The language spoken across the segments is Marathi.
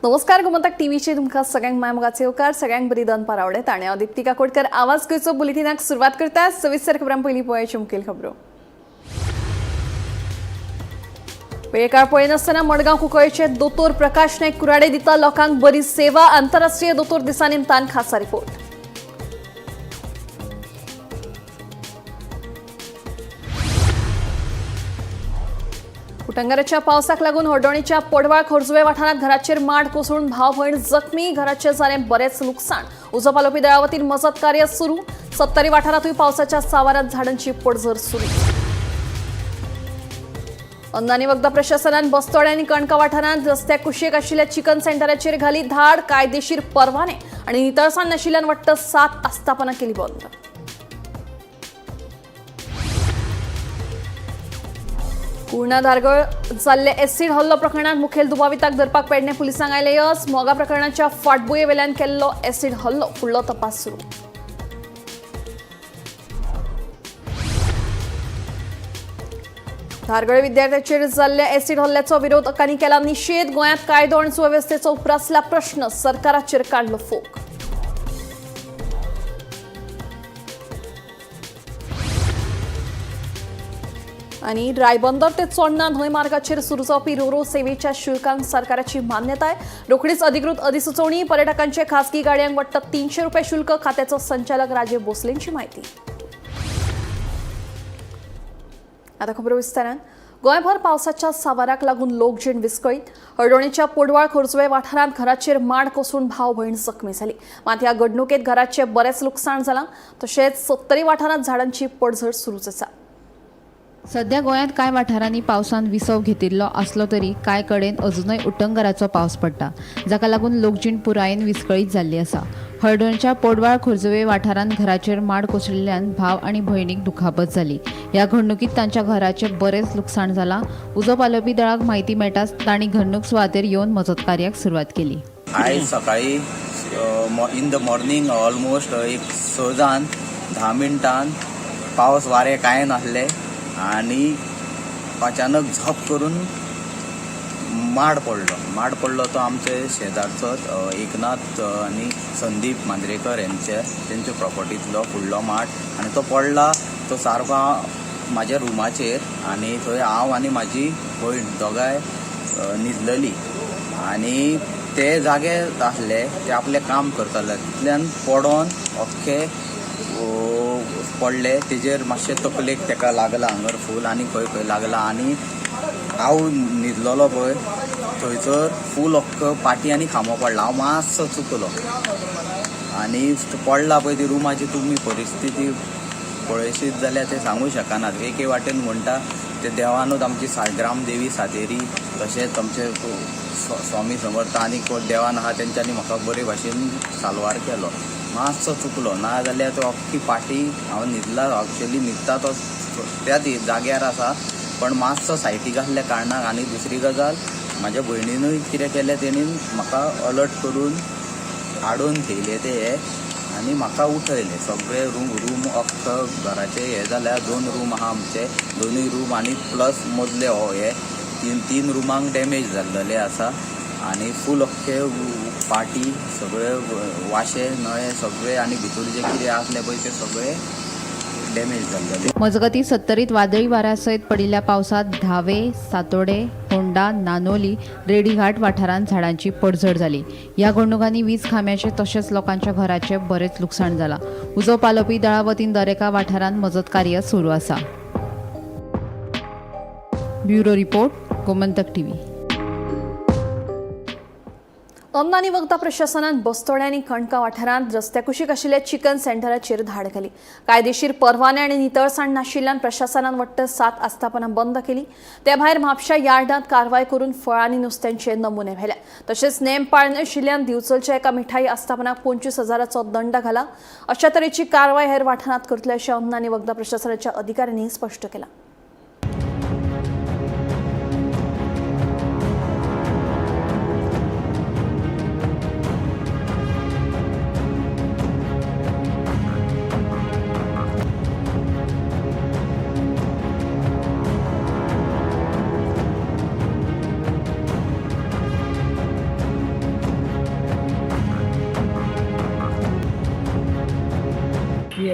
नमस्कार गोमंतक टीव्हीचे तुमका सगळ्यांक मायमोगाचे येवकार सगळ्यांक बरी दनपार आवडेत आणि हांव दीप्ती काकोडकर आवाज गोंयचो बुलेटिनाक सुरवात करता सविस्तर खबरां पयलीं पळोवया मुखेल खबरो वेळकाळ पळयनासतना मडगांव कुंकळ्ळेचे दोतोर प्रकाश नायक कुराडे दिता लोकांक बरी सेवा आंतरराष्ट्रीय दोतोर दिसा निमतान खासा रिपोर्ट उटंगराच्या पावसाक लागून हळदोणेच्या पोडवाळ खोर्जुवे वाठारांत घराचेर माड कोसळून भाव भयण जखमी घराचें जालें बरेच लुकसाण उजो पालोवपी दळा वतीन मजत कार्य सुरू 70 वाठारांतूय पावसाच्या सावारात झाडांची पडझड सुरू अन्न आनी वखदां प्रशासनान बस्तोडे आनी कणका वाठारांत रस्त्याक कुशीक आशिल्ल्या चिकन सेंटराचेर घाली धाड कायदेशीर परवाने आनी नितळसाण नाशिल्ल्यान वाटत 7 आस्थापनां केली बंद पूर्णा धारगळ जाल्ले एसिड हल्लो प्रकरणात मुखेल दुबाविताक धरपाक पेडणे पुलिसांक आयले यस मोगा प्रकरणाच्या फाटभुंये वेल्यान केल्लो एसिड हल्लो फुडलो तपास सुरू धारगळे विद्यार्थ्याचेर जाल्ल्या एसिड हल्ल्याचो विरोधकांनी केला निषेध गोंयांत कायदो आनी सुवेवस्थेचो उप्रासला प्रश्न सरकाराचेर काडलो फोग आणि रायबंदर ते चोडणा न्हंय मार्गाचेर सुरू जावपी रोरो सेवेच्या शुल्कांक सरकाराची मान्यताय रोखडीच अधिकृत अधिसुचोवणी पर्यटकांचे खासगी गाडयांक वाटत 300 रुपये शुल्क खात्याचो संचालक राजे भोसलेंची माहिती आता खबर विस्तारान गोंयभर पावसाच्या सावाराक लागून लोकजीण विस्कळीत हळदोणेच्या पोडवाळ खोर्जुवे वाठारांत घराचेर माड कोसळून भाव भयण जखमी जाली मात ह्या घडणुकेत घराचे बरेच लुकसाण जालां तशेंच 70 वाठारांत झाडांची पडझड सुरूच आसा सध्या गोंयांत कांय वाठारांनी पावसान विसव घेतिल्लो आसलो तरी कांय कडेन अजूनय उटंगराचो पावस पडटा जाका लागून लोकजीण पुरायेन विस्कळीत जाल्ली आसा हळदोणेच्या पोडवाळ खोर्जुवे वाठारांत घराचेर माड कोसळिल्ल्यान भाव आनी भयणीक दुखापत जाली ह्या घडणुकीत तांच्या घराचे बरेच लुकसाण जालां उजो पालोवपी दळाक म्हायती मेळटाच तांणी घडणूक सुवातेर येवन मजत कार्याक सुरवात केली आयज सकाळी इन द मॉर्निंग ऑलमोस्ट एक 10 मिनटान पावस वारे कांय नासले आणि अचानक झप करून माड पडलो तो आमचे शेजारचोच एकनाथ आणि संदीप मांद्रेकर त्यांच्या प्रॉपर्टीतलो फुडलो माड आणि तो पडला तो सारको म्हाज्या रुमाचेर आणि थंय हांव आनी म्हाजी भयण दोगांय न्हिदलेली आणि ते जागे आसले ते आपले काम करताले तितल्यान पडोन अख्खे पडले तेजेर मातशे तकलेक तेका लागला हांगर फूल आनी खंय खंय लागला आनी हांव न्हिदलोलो पळय थंयसर फूल अख्ख पाटी आनी खांबो पडला हांव मातसो चुकलो आनी पडला पळय ती रुमाची तुमी परिस्थिती पळयशीत जाल्यार ते सांगूं शकनात एके वाटेन म्हणटा ते देवानूच आमची ग्रामदेवी सातेरी तशेंच आमचे स्वामी समर्थ आनी देवान आहा तेंच्यांनी म्हाका बरे भाशेन साल्वार केलो मातसो चुकलो ना जाल्यार तो अख्खी पाटी हांव न्हिदला एक्चुअली न्हिदता तो त्याच जाग्यार आसा पण मातसो सायटीक आसल्या कारणाक आनी दुसरी गजाल म्हाज्या भयणीनूय कितें केलें तेणी म्हाका अलर्ट करून हाडून थेयले ते हे आनी म्हाका उठयले सगळे रूम अख्ख घराचे हे जाल्यार 2 रूम आहा आमचे दोनूय रूम आनी प्लस मदले हो हे तीन रुमांक डॅमेज जाल्लेले आसा आनी फूल अख्खे पाटी सगळे वाशे नळे सगळे आनी भितर जे कितें आसले पळय ते सगळे डॅमेज जाल्लेले मजगती 70 वादळी वाऱ्या सयत पडिल्ल्या पावसात धावे सातोडे होंडा नानोली रेडीघाट वाठारांत झाडांची पडझड जाली ह्या घडणुकांनी वीज खांब्याचे तशेंच लोकांच्या घराचे बरेच लुकसाण जालां उजो पालोवपी दळा वतीन दरेका वाठारांत मजत कार्य सुरू आसा ब्युरो रिपोर्ट गोमंतक टीव्ही अन्न आनी वखदां प्रशासनान बस्तोडे आनी कणका वाठारांत रस्त्या कुशीक आशिल्ल्या चिकन सेंटराचेर धाड घाली कायदेशीर परवाने आनी नितळसाण नाशिल्ल्यान प्रशासनान वाटत 7 आस्थापनां बंद केली त्या भायर म्हापशा यार्डांत कारवाय करून फळां आनी नुस्त्यांचे नमुने व्हेल्या तशेंच नेम पाळनाशिल्ल्यान दिवचलच्या एका मिठाई आस्थापनाक 25,000चो दंड घाला अशा तरेची कारवाय हेर वाठारांत करतले अशें अन्न आनी वखदां प्रशासनाच्या अधिकाऱ्यांनी स्पश्ट केलां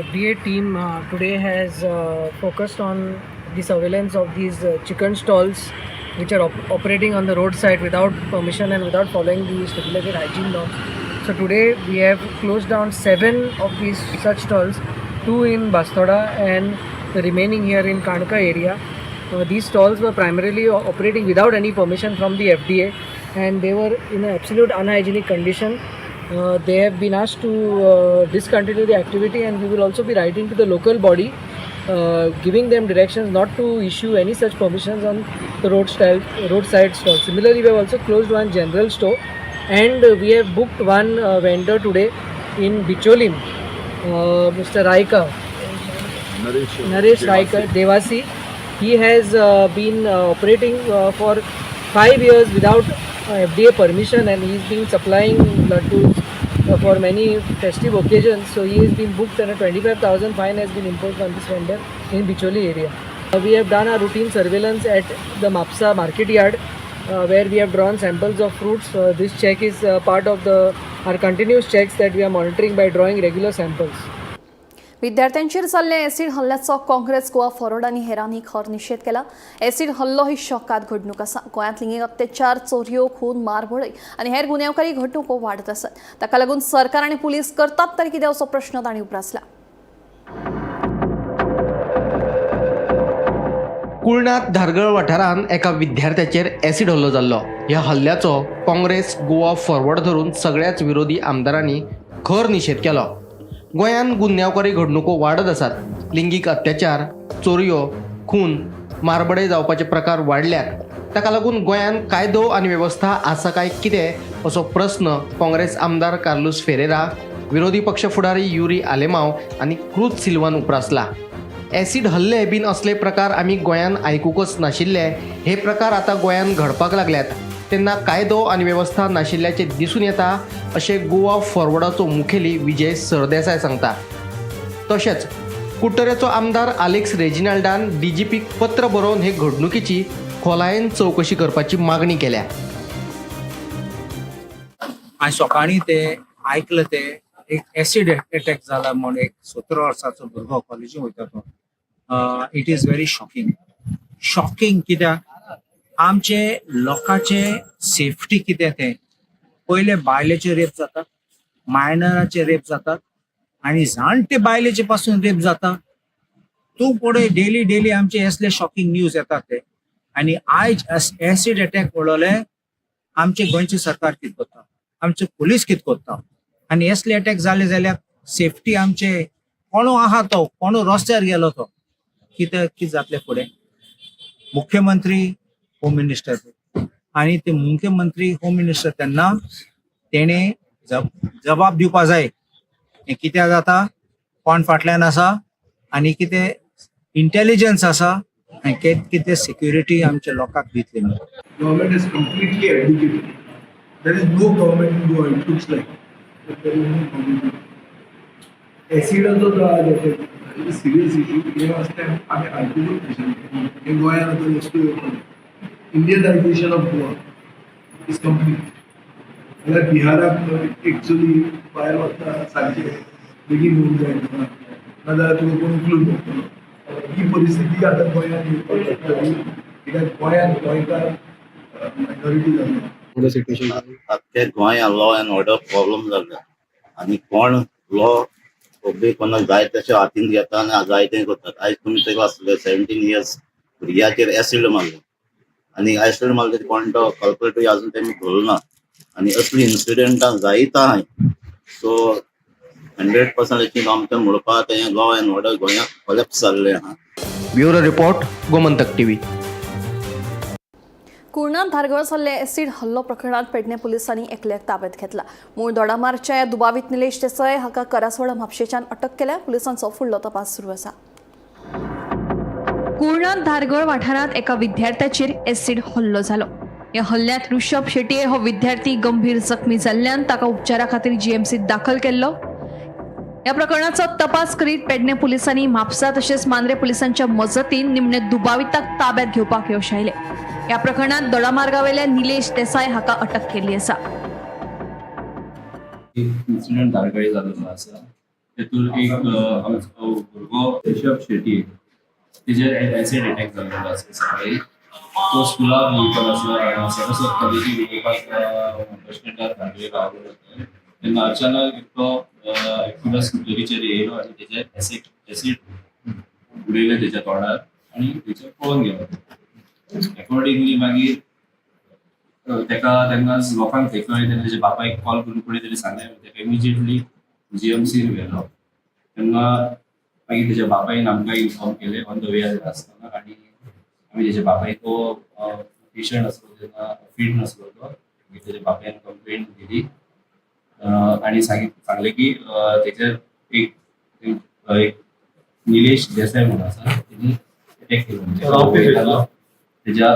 FDA team today has focused on the surveillance of these chicken stalls which are operating on the roadside without permission and without following the stipulated hygiene norms. So today we have closed down 7 of these such stalls, 2 in Bastoda and the remaining here in Kanka area. These stalls were primarily operating without any permission from the FDA, and they were in an absolute unhygienic condition. They have been asked to discontinue the activity, and we will also be writing to the local body giving them directions not to issue any such permissions on the roadside stalls. Similarly, we have also closed one general store, and we have booked one vendor today in Bicholim, Mr. Raika, Naresh Raika Devasi. He has been operating for 5 years without FDA permission, and he's been supplying laddus for many festive occasions. So he has been booked, and a 25,000 fine has been imposed on this vendor in Bicholi area. We have done our routine surveillance at the Mapsa market yard, where we have drawn samples of fruits. This check is part of our continuous checks that we are monitoring by drawing regular samples. विद्यार्थ्यांचेर जाल्ल्या एसीड हल्ल्याचो काँग्रेस गोवा फॉरवर्ड आनी हेरांनी खर निशेध केला. एसीड हल्लो ही शॉकात घडणूक आसा. गोंयांत लिंगीक अत्याचार, चोरयो, खून, मारबळी आनी हेर गुन्यांवकारी घडणुको वाडत आसात. ताका लागून सरकार आनी पुलीस करतात तरी कितें असो प्रश्न तांणी उपरासला. कुळणात धारगळ वाठारांत एका विद्यार्थ्याचेर एसीड हल्लो जाल्लो. ह्या हल्ल्याचो काँग्रेस गोवा फॉरवर्ड धरून सगळ्याच विरोधी आमदारांनी खर निशेध केलो. गोंयांत गुन्यांवकारी घडणुको वाडत आसात. लिंगीक अत्याचार, चोरयो, खून, मारबडे जावपाचे प्रकार वाडल्यात. ताका लागून गोंयांत कायदो आनी वेवस्था आसा काय कितें असो प्रस्न काँग्रेस आमदार कार्लोस फेरेरा, विरोधी पक्ष फुडारी युरी आलेमांव आनी क्रूज सिल्वान उपरासला. एसीड हल्ले बीन असले प्रकार आमी गोंयांत आयकूंकच नाशिल्ले. हे प्रकार आतां गोंयांत घडपाक लागल्यात तेन्ना कायदो आनी वेवस्था नाशिल्ल्याचे दिसून येता अशें गोवा फॉरवर्डाचो मुखेली विजय सरदेसाय सांगता. तशेंच कुट्टरेचो आमदार आलेक्स रेजिनाल्डान DGPक पत्र बरोवन हे घडणुकीची खोलायेन चवकशी करपाची मागणी केल्या. आज सकाळी ते ऐकलं ते एक ऍसिड अटॅक झाला म्हणून एक 17 वर्षाचो भुरगो कॉलेजीन वयता तो. इट इज व्हेरी शॉकिंग कित्याक आमचे लोकांचे सेफ्टी कितें ते पयले बायलेचे रेप जातात, मायनराचे रेप जातात आणि जाणटे बायलेचे पासून रेप जाता. तू पुढे डेली आमचे असले शॉकिंग न्यूज येतात ते. आणि आयज ऍसिड अटॅक पडले आमचे गोंयचे सरकार कितें करता, आमचे पुलीस कितें करता. आणि असले अटॅक जाले जाल्यार सेफ्टी आमचे कोणो आहा तो कोणो रस्त्यार गेलो तो कितें जातले फुडें. मुख्यमंत्री होम मिनिस्टर आणि ते मुख्यमंत्री होम मिनिस्टर तेन्ना तेणे जबाब दिवपा जाय कितें जाता, कोण फाटल्यान आसा आनी कितें इंटेलिजन्स आसा आनी कितें सिक्युरिटी आमच्या लोकांक दितले. Government is completely abdicated. There is no government in Goa. It looks like there is no government. Accident जो आज होतो सिरियस इशू हे वाजता आम्ही आयकूंकच नाशिल्ले. हे गोंयांत आतां वस्तू येवपाक इंडियनायझेशन ऑफ गोवा इज कंप्लीट. जाल्यार बिहाराक एक्चुअली भायर वता सारकें बेगीन येवंक जायना, नाजाल्यार तुका कोण उखलून व्हरतलो. ही परिस्थिती आतां गोंयांत येवपाक लागतली कित्याक गोंयांत गोंयकार मायनॉरिटी जाल्लो. आख्या गोंयांत लॉ अँड ऑर्डर प्रॉब्लम जाल्लो आनी कोण लॉ ओबे कोणाक जाय तशें हातीन घेता आनी जाय तें करतात. आयज तुमी चेक आसले 17 इयर्स भुरग्याचेर एसिड मारलो आनी एसिड मारले कोण तो कल्प्रेटूय अजून तेमी धरलो ना आनी असली इन्सिडेंटां जायत आहाय. सो 100% आमकां म्हणपाक हें लॉ अँड ऑर्डर गोंयांत कोलॅप्स जाल्लें आहा. Bureau report Gomantak TV. कुळणात धारगळ जाल्ले एसीड हल्लो प्रकरणात पेडणे पुलिसांनी एकल्याक ताब्यात घेतला. मूळ दोडामार्च्या या दुबावित निलेश देसाय हाका करासवाडा म्हापशेच्यान अटक केल्या. पुलिसांचो फुडलो तपास सुरू आसा. कुळणात धारगळ वाठारांत एका विद्यार्थ्याचेर एसीड हल्लो जालो. या हल्ल्यात ऋषभ शेटये हो विद्यार्थी गंभीर जखमी जाल्ल्यान ताका उपचारा खातीर GMCत दाखल केल्लो. या प्रकरणाचो तपास करीत पेडणे पुलिसांनी म्हापसा तशेंच मांद्रे पुलिसांच्या मजतीन निमणे दुबाविताक ताब्यात घेवपाक यश आयले. या प्रकरणात दोडामार्गावेल्या निलेश देसाय हाका अटक केली आसा. इन्सिडेंट धारगळी जाल्लो आसा. तेतून एक आमचो भुरगो ऋषभ शेट्टी तेजेर एसिड अटॅक जाल्लो आसा सकाळी. तो स्कुलाक वयतालो आसलो सेकंड कॉलेजी वयतात बस स्टँडार धाडले रावलो होते. तेन्ना अचानक एकटो एक्टिवा स्कुटरीचेर येयलो आनी तेजेर एसिड उडयले तेच्या तोंडार आनी तेचेर पळोवन गेलो. अकॉर्डिंगली मागीर तेका तेन्ना लोकांक थंय कळ्ळें तेन्ना तेच्या बापायक कॉल करून कोणी तरी सांगलें. तेका इमिजिएटली GMCन व्हेलो. तेन्ना मागीर तेच्या बापायन आमकां इन्फॉर्म केलें ऑन द वे आसतना आनी आमी तेच्या बापायक तो पेशंट आसलो तेन्ना फीट नासलो तो. मागीर तेच्या बापायन कंप्लेंट दिली आनी सांगलें की तेचेर एक निलेश देसाय म्हणून आसा तेणी अटॅक केलो. तेच्या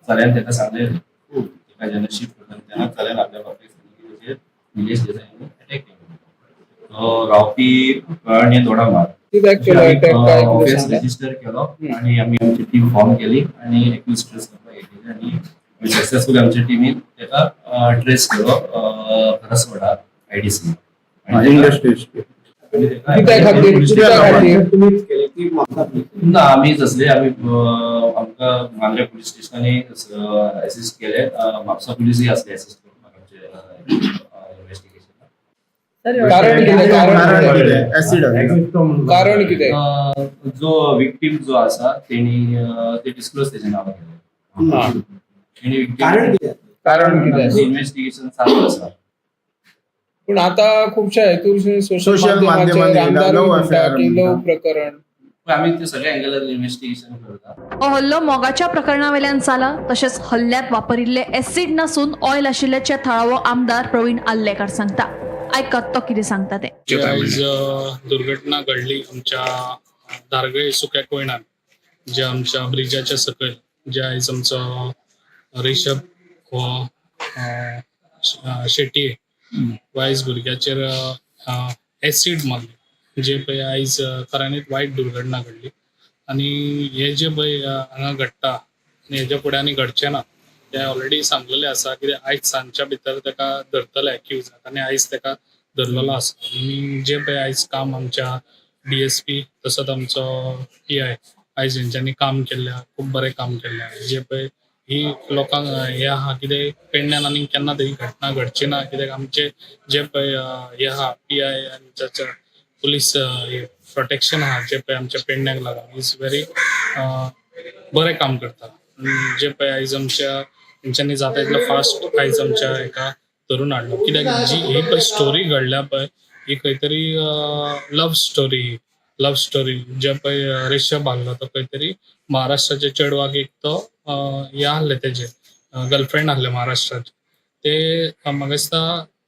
चल्यान तेका सांगलें तेका जेन्ना शिफ्ट करता तेन्ना चल्यान आपल्या बापायक सांगलें की तेचेर निलेश देसायान अटॅक केलो. तो रावपी कळ्ळें थोडा मार ऑफिस रजिस्टर केलो आनी आमी आमची टीम फॉर्म केली आनी एक्यूज ट्रेस करपाक घेतली आनी सक्सेसफुली आमच्या टीमीन तेका ट्रेस केलो खरसवाडा IDC. ना आमी तसले आमी आमकां मांद्रे पुलीस स्टेशनांनी असिस्ट केले. म्हापसा पुलीसय आसले असिस्ट करपाक आमचे इन्व्हेस्टिगेशनाक. कारण कितें जो विक्टीम जो आसा तेणी ते डिस्क्लोज तेजे नांव केलें. तेणी कारण कितें इन्व्हेस्टिगेशन चालू आसा. पूण आतां खुबशा हेतून सोशल माध्यमांचेर आमदारूय म्हणटा की लव प्रकरण आमी ते सगळ्या एंगलार इन्व्हेस्टिगेशन करता. हो हल्लो मोगाच्या प्रकरणावेल्यान जाला. तशेंच हल्ल्यात वापरिल्ले एसिड नसून ऑयल आशिल्ल्याचे थळावो आमदार प्रवीण आल्लेकर सांगता. आयकत तो कितें सांगता ते. आयज दुर्घटना घडली आमच्या धारगळे सुक्या कोयणान, जे आमच्या ब्रिजाच्या सकयल जे आयज आमचो ऋषभ हो शेट्टी आयज भुरग्याचेर एसिड मारले, जे पळय आयज खऱ्यांनीच वायट दुर्घटना घडली. आनी हे जे पळय हांगा घडटा आनी हेच्या फुडें आनी घडचें ना ते ऑलरेडी सांगलेले आसा. कित्याक आयज सांजच्या भितर तेका धरतले एक्युजाक आनी आयज तेका धरलेलो आसा. आनी जे पळय आयज काम आमच्या DSP तसोच आमचो PI आयज हेंच्यांनी काम केल्लें खूब बरें काम केल्लें. जे पळय ही लोकांक हे आहा कितें पेडण्यान आनी केन्ना तरी घटना घडची ना. कित्याक आमचे जे पळय हे आहा PI आनी पुलीस प्रोटेक्शन आहा जे पळय आमच्या पेडण्याक लागून इज व्हेरी बरें काम करता. जे पळय आयज आमच्या हेंच्यांनी जाता तितलो फास्ट आयज आमच्या हेका धरून हाडलो. कित्याक जी ही पळय स्टोरी घडल्या पळय ही खंय तरी लव स्टोरी जे पळय ऋषभ आहलो तो खंय तरी महाराष्ट्राच्या चेडवाक एक तो हे आहले तेजे गर्लफ्रेंड आहले महाराष्ट्राचे. ते म्हाका दिसता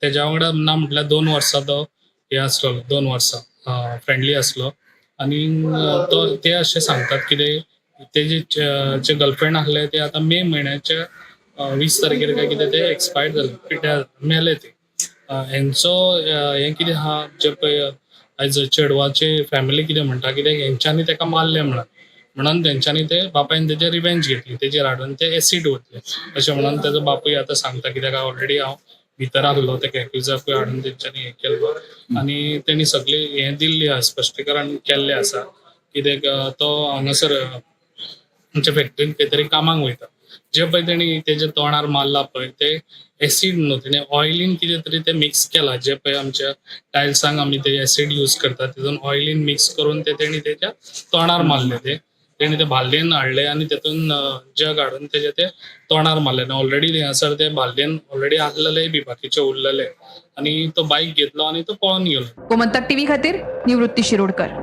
तेज्या वांगडा ना म्हटल्यार 2 वर्सां तो हे आसलो, 2 वर्सां फ्रेंडली आसलो. आनी तो ते अशें सांगतात कितें तेजे जे गर्लफ्रेंड आहले ते आतां मे म्हयन्याच्या 20 तारखेर काय कितें ते एक्सपायर्ड जाले, पिड्ड्यार मेले ते. हेंचो हें कितें आहा जे पळय आयज चेडवाचे फॅमिली कितें म्हणटा कित्याक हेंच्यांनी तेका मारलें म्हणून तेंच्यांनी ते बापायन तेजे रिवेंज घेतली, तेजेर हाडून ते एसिड वतले अशें म्हणून तेजो बापूय आतां सांगता. कित्याक ऑलरेडी हांव भितर आहलो तेका एक्युजाकूय हाडून तेंच्यांनी हें केल्लो आनी तेणी सगळी हें दिल्ली आसा, स्पश्टीकरण केल्लें आसा. कित्याक तो हांगासर आमच्या फॅक्टरीन खंय तरी कामाक वयता. जे पळय तेणी तेजे तोंडार मारला पळय ते एसिड न्हू, तेणे ऑयलीन कितें तरी ते मिक्स केला. जे पळय आमच्या टायल्सांक आमी ते एसिड यूज करतात तितून ऑयलीन मिक्स करून ते तेणी तेच्या तोंडार मारले. तेणी ते भाल्लेन हाडले आनी तेतून जग हाडून तेजे ते तोंडार मारले. ऑलरेडी हांगासर ते भाल्लेन ऑलरेडी आहलेले बी बाकीचे उरलेले आनी तो बायक घेतलो आनी तो पळोवन गेलो. गोमंतक TV खातीर निवृत्ती शिरोडकर.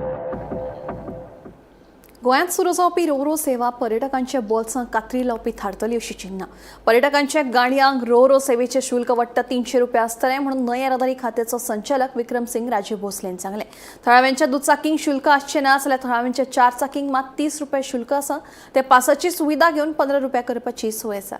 गोंयांत सुरू जावपी रोरो सेवा पर्यटकांच्या बोल्सांक कात्री लावपी थारतली अशी चिन्नां. पर्यटकांच्या गाडयांक रोरो सेवेचे शुल्क वट्ट 300 रुपया आसतलें म्हणून न्हंय येरादारी खात्याचो संचालक विक्रम सिंग राजे भोसलेन सांगलें. थळाव्यांच्या दुचाकींक शुल्क आसचें ना जाल्यार थळाव्यांच्या 4 चाकींक मात 30 रुपया शुल्क आसा. ते पासाची सुविधा घेवन 15 रुपया करपाची सोय आसा.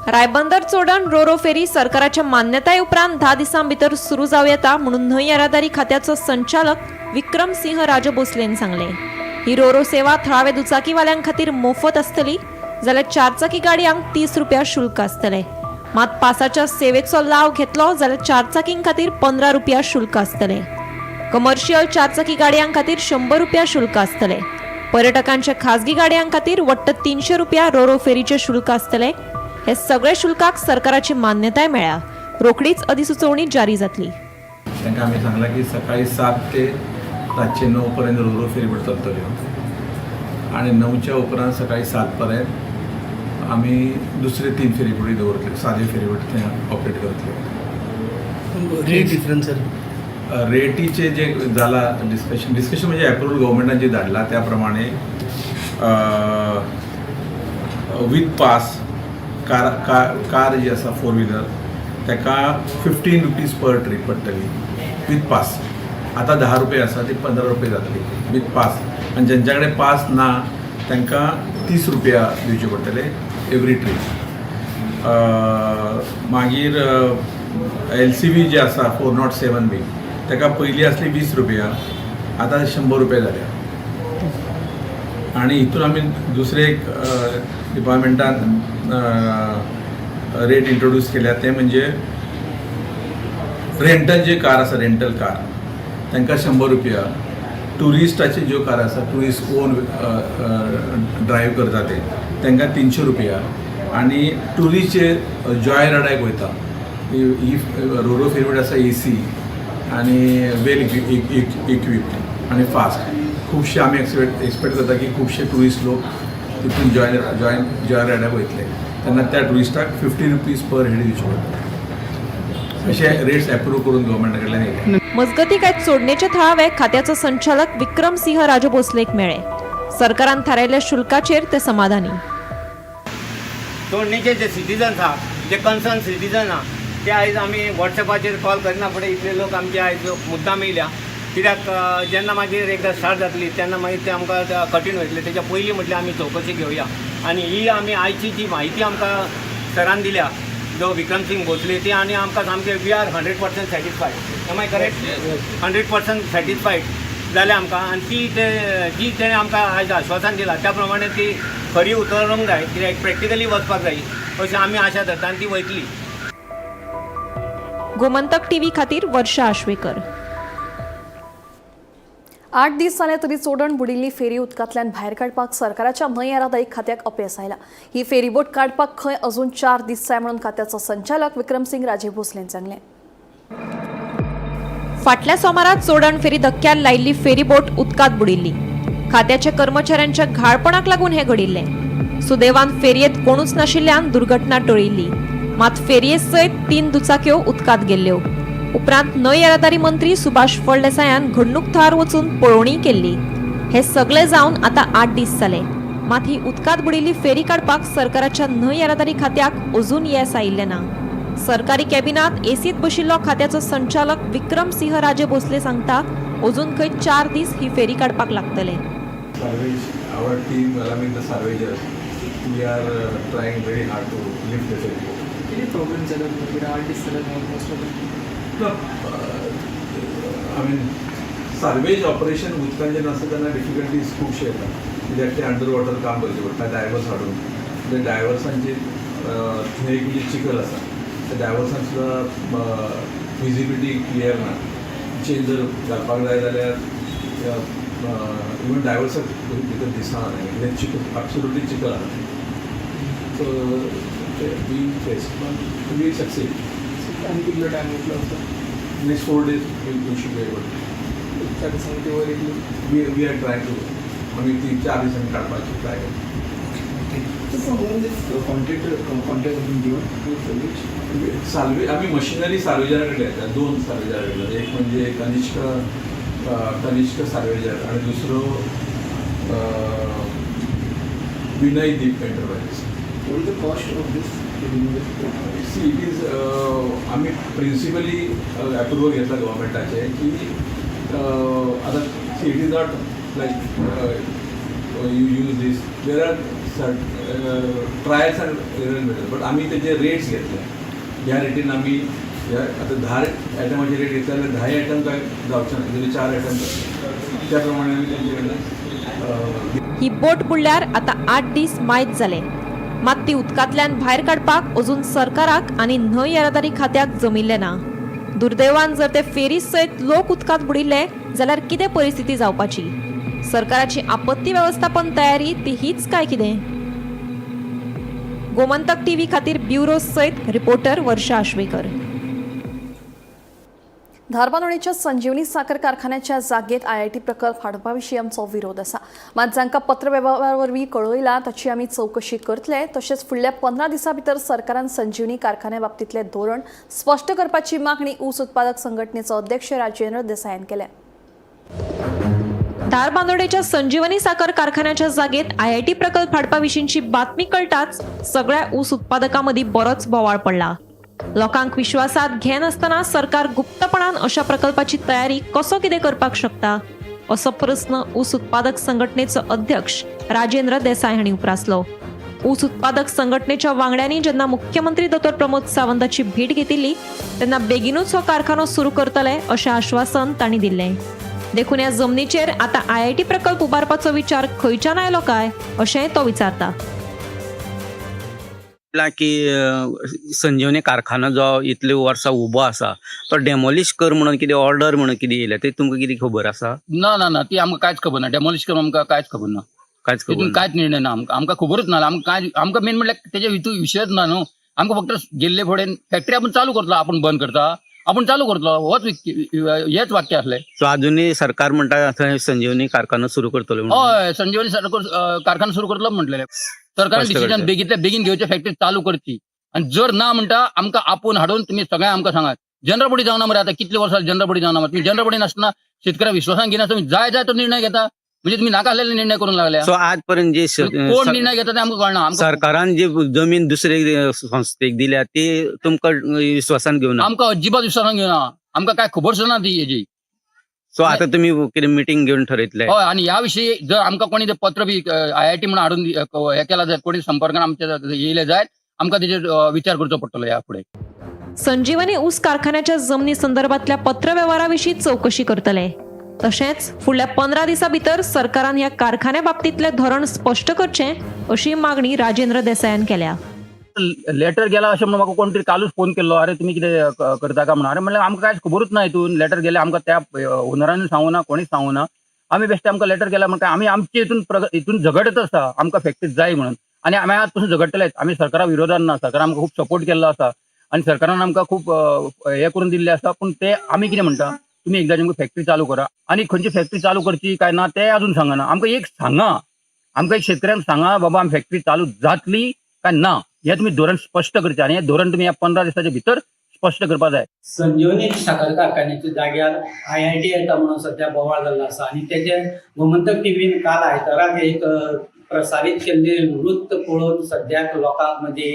रायबंदर चोडण रोरो फेरी सरकाराच्या मान्यताये उपरांत 10 दिसां भितर सुरू जावं येता म्हणून न्हंय येरादारी खात्याचो संचालक विक्रम सिंह राजे भोसलेन सांगलें. ही रोरो सेवा थळावे दुचाकीवाल्यांक खातीर मोफत आसतली जाल्यार 4 चाकी गाडयांक 30 रुपया शुल्क आसतलें. मात पासाच्या सेवेचो लाव घेतलो जाल्यार चारचाकीं खातीर 15 रुपया शुल्क आसतले. कमर्शियल चारचाकी गाडयांक खातीर 100 रुपया शुल्क आसतले. पर्यटकांच्या खाजगी गाडयांक खातीर वट्ट 300 रुपया रोरो फेरीचे शुल्क आसतले. हे सगळे शुल्काक सरकाराची मान्यताय मेळ्ळ्या. रोखडीच अधिसुचोवणी जारी जातली. तांकां आमी सांगलां की सकाळी 7 ते रातचे 9 पर्यंत रोरो फेरीबोट चलतल्यो आनी 9च्या उपरांत सकाळी 7 पर्यंत आमी दुसरे 3 फेरीबोटी दवरतले, सादे फेरीबोट थंय ऑपरेट करतले. Rate difference sir. रेटीचे जे जाला डिस्कशन म्हणजे अप्रुवल गव्हर्मेंटान जे धाडला त्या प्रमाणे विथ पास कार जी आसा 4 व्हिलर ताका 15 रुपीज पर ट्रीप पडटली विथ पास. आतां 10 रुपये आसा ती 15 रुपये जातली विथ पास. आनी ज्यांच्या कडेन पास ना तांकां 30 रुपया दिवचे पडटले एवरी ट्रीप. मागीर LCV जी आसा 407 बी ताका पयलीं आसली 20 रुपया, आतां 100 रुपया जाल्या. आनी हितून आमी दुसरे एक डिपार्टमेंटान रेट इंट्रोड्यूस केल्या ते म्हणजे रेंटल जे कार आसा, रेंटल कार तांकां 100 रुपया. टुरिस्टाचे ज्यो कार आसा, टुरिस्ट ओन ड्रायव्ह करता ते तांकां 300 रुपया. आनी टुरिस्ट जे जॉय रायडाक वयता ही रोरो फेरीबोट आसा AC आनी वेल इक्विप्ड आनी फास्ट. खुबशे आमी एक्सपेक्ट करता की खुबशे टुरिस्ट लोक तितून जॉय रायडाक वयतले तेन्ना त्या टुरिस्टाक 50 रुपीज पर हेड दिवचे पडटा. अशे रेट्स अप्रूव करून गव्हर्मेंटा कडल्यान येयले. मजगती कांय चोडणेचे थळावे खात्याचो संचालक विक्रमसिंह राजभोसलेक मेळ्ळे. सरकारान थारायल्ल्या शुल्काचेर ते समाधानी. चोडणीचे जे सिटीजन्स आहा, जे कन्सर्न सिटीजन आहा ते आयज आमी वॉट्सॅपाचेर कॉल करना फुडें इतले लोक आमचे आयज मुद्दाम येयल्या. कित्याक जेन्ना मागीर एकदां स्टार्ट जातली तेन्ना मागीर ते आमकां कठीण वयतले. तेच्या पयलीं म्हटल्यार आमी चवकशी घेवया. आनी ही आमी आयची जी म्हायती आमकां सरान दिल्या जो विक्रमसिंह भोसले ती आनी आमकां सामके we are 100% satisfied. Am I correct? 100% satisfied जाल्या आमकां. आनी जी तेणें आमकां आयज आश्वासन दिलां त्या प्रमाणे ती खरी उतरूंक जाय, कित्याक प्रॅक्टिकली वचपाक जाय अशी आमी आशा धरता आनी ती वयतली. गोमंतक TV खातीर वर्षा आश्वेकर. 8 दीस जाले तरी चोडण बुडिल्ली फेरी उदकांतल्यान भायर काडपाक सरकाराच्या न्हंय येरादारी खात्याक अपेस आयला. ही फेरीबोट काडपाक खंय अजून 4 दीस जाय म्हणून खात्याचो संचालक विक्रमसिंह राजे भोसलेन सांगलें. फाटल्या सोमारात चोडण फेरी धक्क्यार लायिल्ली फेरीबोट उदकांत बुडिल्ली. खात्याच्या कर्मचाऱ्यांच्या घाळपणाक लागून हे घडिल्लें. सुदैवान फेरयेत कोणूच नाशिल्ल्यान दुर्घटना टळिल्ली. मात फेरये सयत 3 दुचाक्यो उदकांत गेल्ल्यो. उपरांत न्हंय येरादारी मंत्री सुभाष फळदेसायान घडणूक थळार वचून पळोवणी केल्ली. हे सगळे जावन आतां 8 दीस जाले. मात ही उदकांत बुडिल्ली फेरी काडपाक सरकाराच्या न्हंय येरादारी खात्याक अजून येस आयिल्लें ना. सरकारी कॅबिनात एसीत बशिल्लो खात्याचो संचालक विक्रमसिंह राजे भोसले सांगता अजून खंय 4 दीस ही फेरी काडपाक लागतले. Our team, along with the surveyors, we are trying very hard to lift the ferry. Any problems that are artists that are most of them? No, I mean, salvage operation उदकांचे नसता तेन्ना डिफिकल्टीज खुबशे येता. कित्याक ते अंडर वॉटर काम करचे पडटा डायवर्स हाडून. ते डायवर्सांची थंय जी चिखल आसा त्या डायवर्सान सुद्दां विजिबिलिटी क्लियर ना. चेंज जर घालपाक जाय जाल्यार इवन डायवर्साक भितर दिसना कित्याक चिखल एब्सोल्युटली चिखल आसा. So we face we succeed. आणि कितलो टायम वयतलो असो? Next 4 days we should be able. त्याच्या सांगते वर येतली. वी आर ट्रायंग टू आमी 3-4 दिसांनी काडपाची ट्राय करता. साल्वे आम्ही मशिनरी सार्वेजराकडे येतात. 2 सार्वेजराकडे. एक म्हणजे कनिष्क सार्वेजर आणि दुसरो Vinay Deep enterprises. What is the cost of this? See it is आम्ही प्रिन्सिपली अप्रुवल घेतला गव्हर्मेंटाचे की आता see it is not like you use this. There are trials and error method. But आम्ही त्याचे रेट्स घेतले. ह्या रेटीन आम्ही आता 10 आयटमाचे रेट घेतले जाल्यार 10 आयटम काय जावचे ना. जरी 4 आयटम त्या प्रमाणे आम्ही त्यांच्याकडनं ही बोट बुडल्यार आता 8 दीस मायज जाले. मात ती उदकांतल्यान भायर काडपाक अजून सरकाराक आनी न्हंय येरादारी खात्याक जमिल्लें ना. दुर्दैवान जर ते फेरी सयत लोक उदकांत बुडिल्ले जाल्यार कितें परिस्थिती जावपाची? सरकाराची आपत्ती वेवस्थापन तयारी ती हीच काय कितें? गोमंतक टीव्ही खातीर ब्युरो सयत रिपोर्टर वर्षा आश्वेकर. धारबांदोडेच्या संजीवनी साखर कारखान्याच्या जागेत IIT प्रकल्प हाडपा-विशीं आमचो विरोध आसा. मात जांकां पत्रव्यवहार वरवीं कळयला ताची आमी चवकशी करतले. तशेंच फुडल्या 15 दिसां भितर सरकारान संजीवनी कारखान्या बाबतींतलें धोरण स्पश्ट करपाची मागणी ऊस उत्पादक संघटनेचो अध्यक्ष राजेंद्र देसायान केल्या. धारबांदोडेच्या संजीवनी साखर कारखान्याच्या जागेत IIT प्रकल्प हाडपा-विशींची बातमी कळटाच सगळ्या ऊस उत्पादकां मदीं बरोच बोवाळ पडला. लोकांक विश्वासात घेनासतना सरकार गुप्तपणान अशा प्रकल्पाची तयारी कसो कितें करपाक शकता असो प्रस्न ऊस उत्पादक संघटनेचो अध्यक्ष राजेंद्र देसाय हांणी उपरासलो. ऊस उत्पादक संघटनेच्या वांगड्यांनी जेन्ना मुख्यमंत्री डॉ. प्रमोद सावंताची भेट घेतिल्ली तेन्ना बेगीनूच हो कारखानो सुरू करतले अशें आश्वासन तांणी दिल्लें. देखून ह्या जमनीचेर आतां IIT प्रकल्प उबारपाचो विचार खंयच्यान आयलो काय अशेंय तो विचारता. की संजीवनी कारखानो जो इतले वर्सां उबो आसा तो डेमोलिश कर म्हणून कितें ऑर्डर म्हणून कितें येयल्या ते तुमकां कितें खबर आसा? ना ना ना ती आमकां कांयच खबर ना. डेमोलिश कर आमकां कांयच खबर ना. तितून कांयच निर्णय ना. आमकां खबरूच ना. आमकां मेन म्हणल्यार तेजे हितून विशयच ना न्हू. आमकां फक्त गेल्ले फुडें फॅक्टरी आपूण चालू करतलो, आपूण बंद करता, आपूण चालू करतलो हेच वाक्य आसलें. सो अजुनूय सरकार म्हणटा थंय संजीवनी कारखानो सुरू करतलो म्हणून. हय, संजीवनी कारखानो सुरू करतलो म्हटलेलें. सरकारान डिसिजन बेगींतल्या बेगीन घेवचें, फॅक्टरी चालू करची. आनी जर ना म्हणटा आमकां आपूण हाडून तुमी सगळें आमकां सांगात. जनरल बॉडी जावना मरे. आतां कितले वर्सां जनरल बॉडी जावना मरे. तुम्ही जनरल बॉडी नासतना शेतकऱ्या विश्वासान घेनासतना तुम्ही जाय तो निर्णय घेता. म्हणजे तुम्ही नाका आसलेले निर्णय करून लागल्या. सो आज पर्यंत जे कोण निर्णय घेता ते आमकां कळना. सरकारान जी जमीन दुसरे संस्थेक दिल्या ती तुमकां विश्वासान घेवना. आमकां अजिबात विश्वासान घेवना. आमकां काय खबर सुद्दां ना ती हेजी. सो आता तुम्ही कितें मिटींग घेवन ठरयतले? हय, आनी ह्या विशीं जर आमकां कोणी पत्र बी IIT म्हणून हाडून हे केला जायत, कोणी संपर्कान आमच्या येयले जायत, आमकां तेजेर विचार करचो पडटलो ह्या फुडें. संजीवनी ऊस कारखान्याच्या जमनी संदर्भातल्या पत्रव्यवहाराविशीं चौकशी करतले. तशेंच फुडल्या 15 दिसां भितर सरकारान ह्या कारखान्या बाबतींतलें धोरण स्पश्ट करचें अशी मागणी राजेंद्र देसायान केल्या. लेटर गेला अशें म्हणून म्हाका कोण तरी कालूच फोन केल्लो, अरे तुमी कितें करता का म्हणून. अरे म्हणल्यार आमकां कांयच खबरूच ना. हितून लेटर गेले आमकां त्या ओनरान सांगू ना, कोणीच सांगू ना. आमी बेश्टे आमकां लेटर गेला म्हणटा आमी आमचे हितून झगडत आसा आमकां फॅक्टरी जाय म्हणून. आनी आमी आज पासून झगडटलेच. आमी सरकारा विरोधान ना. सरकारान आमकां खूब सपोर्ट केल्लो आसा आनी सरकारान आमकां खूब हे करून दिल्लें आसा. पूण ते आमी कितें म्हणटा, तुमी एकदां आमकां फॅक्टरी चालू करा. आनी खंयची फॅक्टरी चालू करची काय ना ते अजून सांगना. आमकां एक सांगा, आमकां एक शेतकऱ्यांक सांगा बाबा आमी फॅक्टरी चालू जातली काय ना हे तुम्ही धोरण स्पष्ट करचे. आणि हे धोरण तुम्ही या 15 दिसाच्या भितर स्पष्ट करपा जाय. संजीवनी साखर कारखान्याच्या जाग्यार IIT येता म्हणून सध्या बोवाळ जाल्लो आसा आनी तेजे गोमंतक टीव्हीन काल आयताराक एक प्रसारीत केल्ले वृत्त पळोवन सद्याक लोकांक मध्ये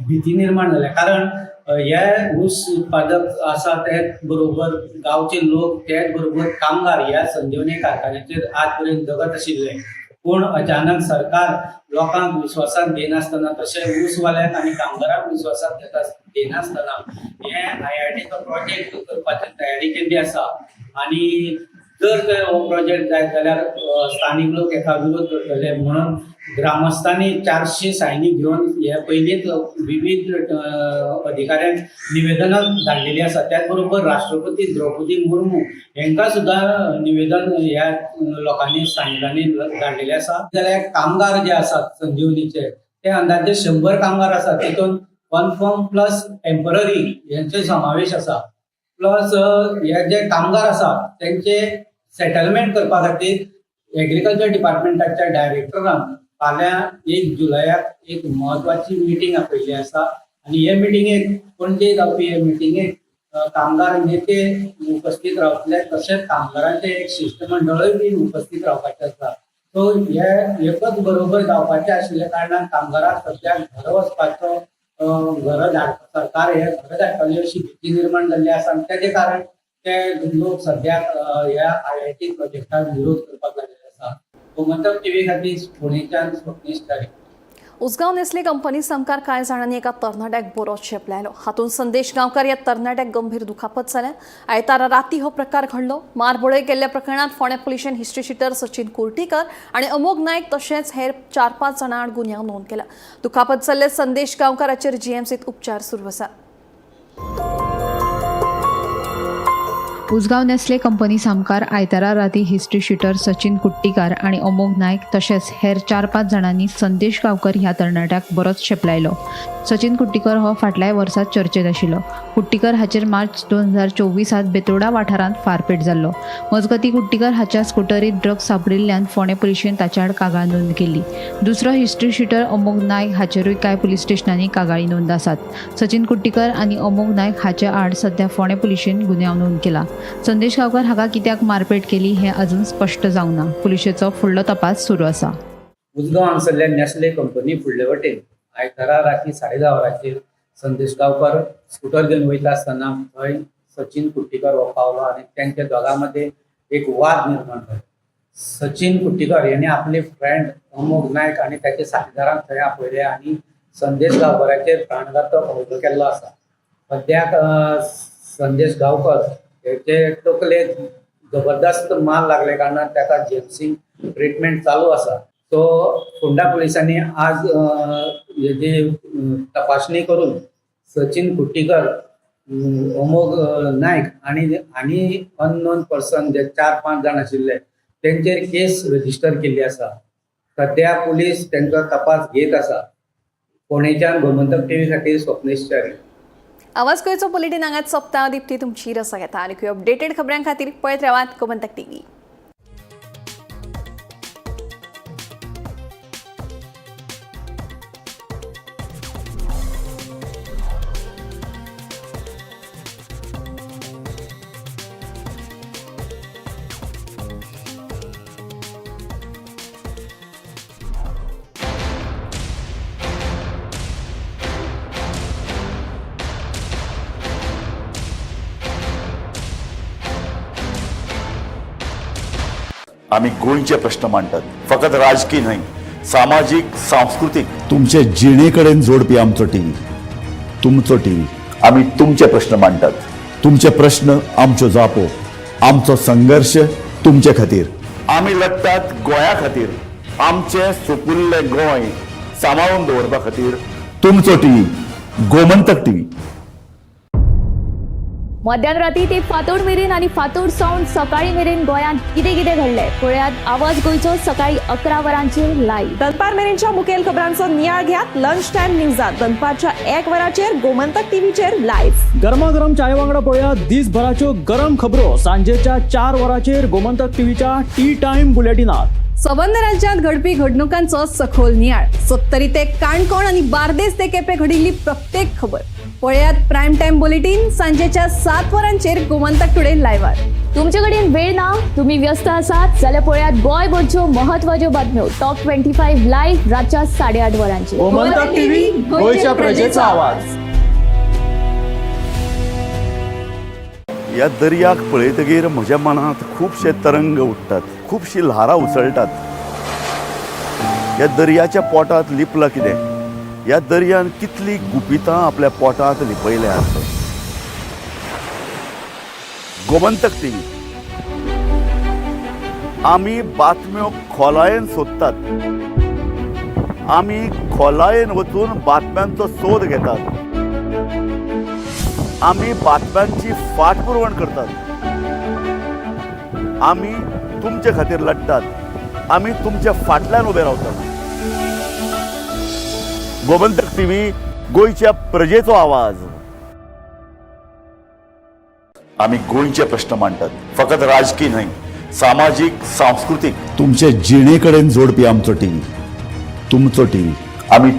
भीती निर्माण जाल्या. कारण हे ऊस उत्पादक आसा ते बरोबर गांवचे लोक तेच बरोबर कामगार ह्या संजीवनी कारखान्याचेर आज पर्यंत जगत आशिल्ले. पूण अचानक सरकार लोकांक विश्वासात घेनासतना तशें ऊसवाल्यांक आनी कामगारांक विश्वासात घेनासतना हे IITचो प्रोजेक्ट करपाची तयारी केल्ली आसा. आनी जर हो प्रोजेक्ट जायत जाल्यार स्थानीक लोक हेका विरोध करतले म्हणून ग्रामस्थांनी 400 सायनी घेवन हे पयलींच विविध अधिकाऱ्यांक निवेदनां धाडलेलीं आसा. त्याच बरोबर राष्ट्रपती द्रौपदी मुर्मू हांकां सुद्दां निवेदन ह्या लोकांनी स्थानिकांनी धाडलेलें आसा. जाल्यार कामगार जे आसात संजीवनीचे ते अंदाजे 100 कामगार आसात. तितून कन्फर्म प्लस टेम्पररी यांचो समावेश आसा. प्लस हे जे कामगार आसात त्यांचे सेटलमेंट करपा खातीर एग्रीकल्चर डिपार्टमेंटाच्या डायरेक्टरान फाल्यां 1 जुलयाक एक म्हत्वाची मिटींग आपयल्ली आसा. आनी हे मिटींगेक पणजे जावपी हे मिटींगेक कामगार नेते उपस्थित रावतले. तशेंच कामगारांचे एक शिष्टमंडळूय बी उपस्थित रावपाचें आसा. सो हे एकच बरोबर जावपाचें आशिल्ल्या कारणान कामगारांक सद्याक घर वचपाचो सरकार हे घर धाडटले अशी भीती निर्माण जाल्ली आसा. आनी तेजे कारण ते लोक सद्याक ह्या IIT प्रोजेक्टाक विरोध करपाक लागलेले आसा. गोमंतक टीव्ही खातीर पुणेच्यान स्वप्नीश तारी. उसगांव नेसले कंपनी समकार कांय जाणांनी एका तरणाट्याक बरोच शेप लायलो. हातून संदेश गांवकार ह्या तरणाट्याक गंभीर दुखापत जाल्या. आयतारा राती हो प्रकार घडलो. मारबोळी केल्ल्या प्रकरणात फोंड्या पुलिशेन हिस्ट्री शीटर सचिन कुर्टीकर आणि अमोग नायक तशेंच हेर 4-5 जाणां आड गुन्यांव नोंद केला. दुखापत जाल्ले संदेश गांवकाराचेर जीएमसीत उपचार सुरू आसा. उसगांव नेसले कंपनी सामकार आयतारा राती हिस्ट्री शीटर सचिन कुट्टीकार आणि अमोग नायक तशेंच हेर 4-5 जाणांनी संदेश गांवकर ह्या तरणाट्याक बरोच शेप लायलो. सचिन कुट्टीकर हो फाटल्या वर्सात चर्चेत आशिल्लो. कुट्टीकर हाचेर मार्च 2024 बेतोडा वाठारांत फारपेट जाल्लो. मजगतीं कुट्टीकर हाच्या स्कुटरीत ड्रग्स सापडिल्ल्यान फोंडे पुलिशेन ताच्या आड कागाळ नोंद केली. दुसरो हिस्ट्री शीटर अमोग नायक हाचेरूय कांय पुलीस स्टेशनांनी कागाळी नोंद आसात. सचिन कुट्टीकर आनी अमोग नायक हाच्या आड सध्या फोंडे पुलिशेन गुन्यांव नोंद केला. संदेश गांवकर हाका कित्याक मारपेट केली हें अजून स्पश्ट जावंक ना. पुलिशेचो फुडलो तपास सुरू आसा. उसगांव हांगसरल्या नेस्ले कंपनी फुडले वटेन आयतारा राती 10:30 वरांचेर संदेश गांवकर स्कूटर घेवन वयता आसतना थंय सचिन कुट्टीकर हो पावलो आनी तांच्या दोगां मदें एक वाद निर्माण जालो. सचिन कुट्टीकर याने आपले फ्रेंड अमोग नायक आनी ताचे साथीदारांक थंय आपयले आनी संदेश गांवकराचेर प्राणघातक हल्लो केल्लो आसा. सद्याक संदेश गांवकर हेचे तकलेक जबरदस्त मार लागले कारणान ताका जीएमसी ट्रीटमेंट चालू आसा. सो फोंडा पुलिसांनी आज हेची तपासणी करून सचिन कुट्टीकर, अमोग नायक आनी अननोन पर्सन जे 4-5 जाण आशिल्ले तेंचेर केस रजिस्टर केल्ली आसा. सध्या पुलीस तेंचो तपास घेत आसा. फोंडेच्यान गोमंतक टीव्ही खातीर स्वप्नेश च्यारी. आवाज गोंयचो बुलेटिन हांगाच सोंपता. दिप्ती तुमची रसा घेता आनी अपडेटेड खबरां खातीर पळयत रावात गोमंतक टीव्ही. आम्ही गोंयचे प्रश्न मांडटात. फकत राजकीय न्हय, सामाजीक, सांस्कृतिक. तुमचे जिणेकडेन जोडपी आमचो टीव्ही, तुमचो टीव्ही. आम्ही तुमचे प्रश्न मांडटात. तुमचे प्रश्न आमच्यो जापो, आमचो संघर्ष तुमचे खातीर. आम्ही लढटात गोंया खातीर. आमचे सोपुल्ले गोंय सांबाळून दवरपा खातीर. तुमचो टीव्ही, गोमंतक टीव्ही. मध्यराती ते फातोड मेरेन आणि फातोड सावन सकाळी मेरेन गोंयांत कितें कितें घडलें पळयात आवाज गोंयचो सकाळी 11 वरांचेर लायव्ह. दनपार मेरेनच्या मुखेल खबरांचो नियाळ घेयात लंच टायम न्यूजात. दनपारच्या 1 वरांचेर गोमंतक टीव्हीचेर लायव्ह. गरमागरम चाय वांगडा पळयात दिसभराच्यो गरम खबरो सांजेच्या 4 वरांचेर गोमंतक टीव्हीच्या टी टाइम बुलेटिनात. सबंद राज्यांत घडपी घडणुकांचो सखोल नियाळ. 70 ते काणकोण आणि बार्देस ते केपें घडिल्ली प्रत्येक खबर पळयात प्रायम टाइम बुलेटिन सांजेच्या 7 वरांचेर गोमंतक टुडे लायव्हार. तुमचे कडेन वेळ ना, तुम्ही व्यस्त आसात जाल्यार पळयात गोंयभरच्यो महत्वाच्यो बातम्यो टॉप 25 लायव्ह रातच्या 8:30 वरांचेर. गोमंतक टीव्ही, गोंयच्या प्रजेचा आवाज. या दर्याक पळयतकीर म्हज्या मनांत खुबशे तरंग उठतात, खुबशी ल्हारां उसळटात. या दर्याच्या पोटांत लिपलां कितें? या दर्यान कितली गुपितां आपल्या पोटांत लिपयल्यात. गोमंतक टीव्ही. आमी बातम्यो खोलायेन सोदतात. आमी खोलायेन वचून बातम्यांचो सोद घेतात. आमी बातम्यांची फाटपुरवण करतात. आमी तुमचे खातीर लढटात. आमी तुमच्या फाटल्यान उबे रावतात. गोमंतक टीव्ही, गोंयच्या प्रजेचो आवाज. आम्ही गोंयचे प्रश्न मांडटात. फकत राजकीय न्हय, सामाजीक, सांस्कृतिक. तुमचे जिणेकडेन जोडपी आमचो टीव्ही, तुमचो टीव्ही. आम्ही